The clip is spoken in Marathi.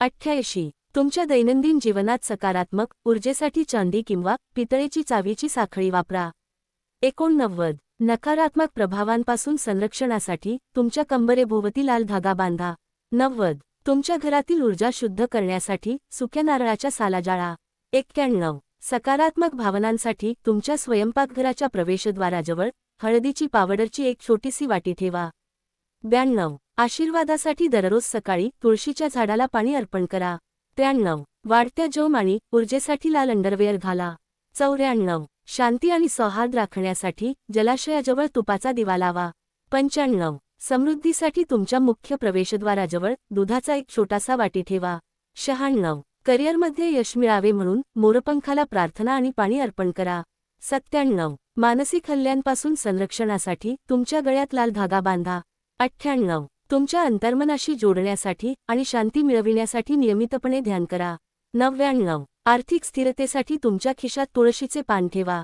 88. तुमच्या दैनंदिन जीवनात सकारात्मक ऊर्जेसाठी चांदी किंवा पितळेची चावीची साखळी वापरा. 89. नकारात्मक प्रभावांपासून संरक्षणासाठी तुमच्या कंबरेभोवती लाल धागा बांधा. 90. तुमच्या घरातील ऊर्जा शुद्ध करण्यासाठी सुक्या नारळाच्या साला जाळा. 91. सकारात्मक भावनांसाठी तुमच्या स्वयंपाकघराच्या प्रवेशद्वाराजवळ हळदीची पावडरची एक छोटीशी वाटी ठेवा. 92. आशीर्वादासाठी दररोज सकाळी तुळशीच्या झाडाला पाणी अर्पण करा. 93. वाढत्या जोम आणि ऊर्जेसाठी लाल अंडरवेअर घाला. 94. शांती आणि सौहार्द राखण्यासाठी जलाशयाजवळ तुपाचा दिवा लावा. 95. समृद्धीसाठी तुमच्या मुख्य प्रवेशद्वाराजवळ दुधाचा एक छोटासा वाटी ठेवा. 96. करिअरमध्ये यश मिळावे म्हणून मोरपंखाला प्रार्थना आणि पाणी अर्पण करा. 97. मानसिक हल्ल्यांपासून संरक्षणासाठी तुमच्या गळ्यात लाल धागा बांधा. 98. तुमच्या अंतर्मनाशी जोडण्यासाठी आणि शांती मिळविण्यासाठी नियमितपणे ध्यान करा. 99. आर्थिक स्थिरतेसाठी तुमच्या खिशात तुळशीचे पान ठेवा.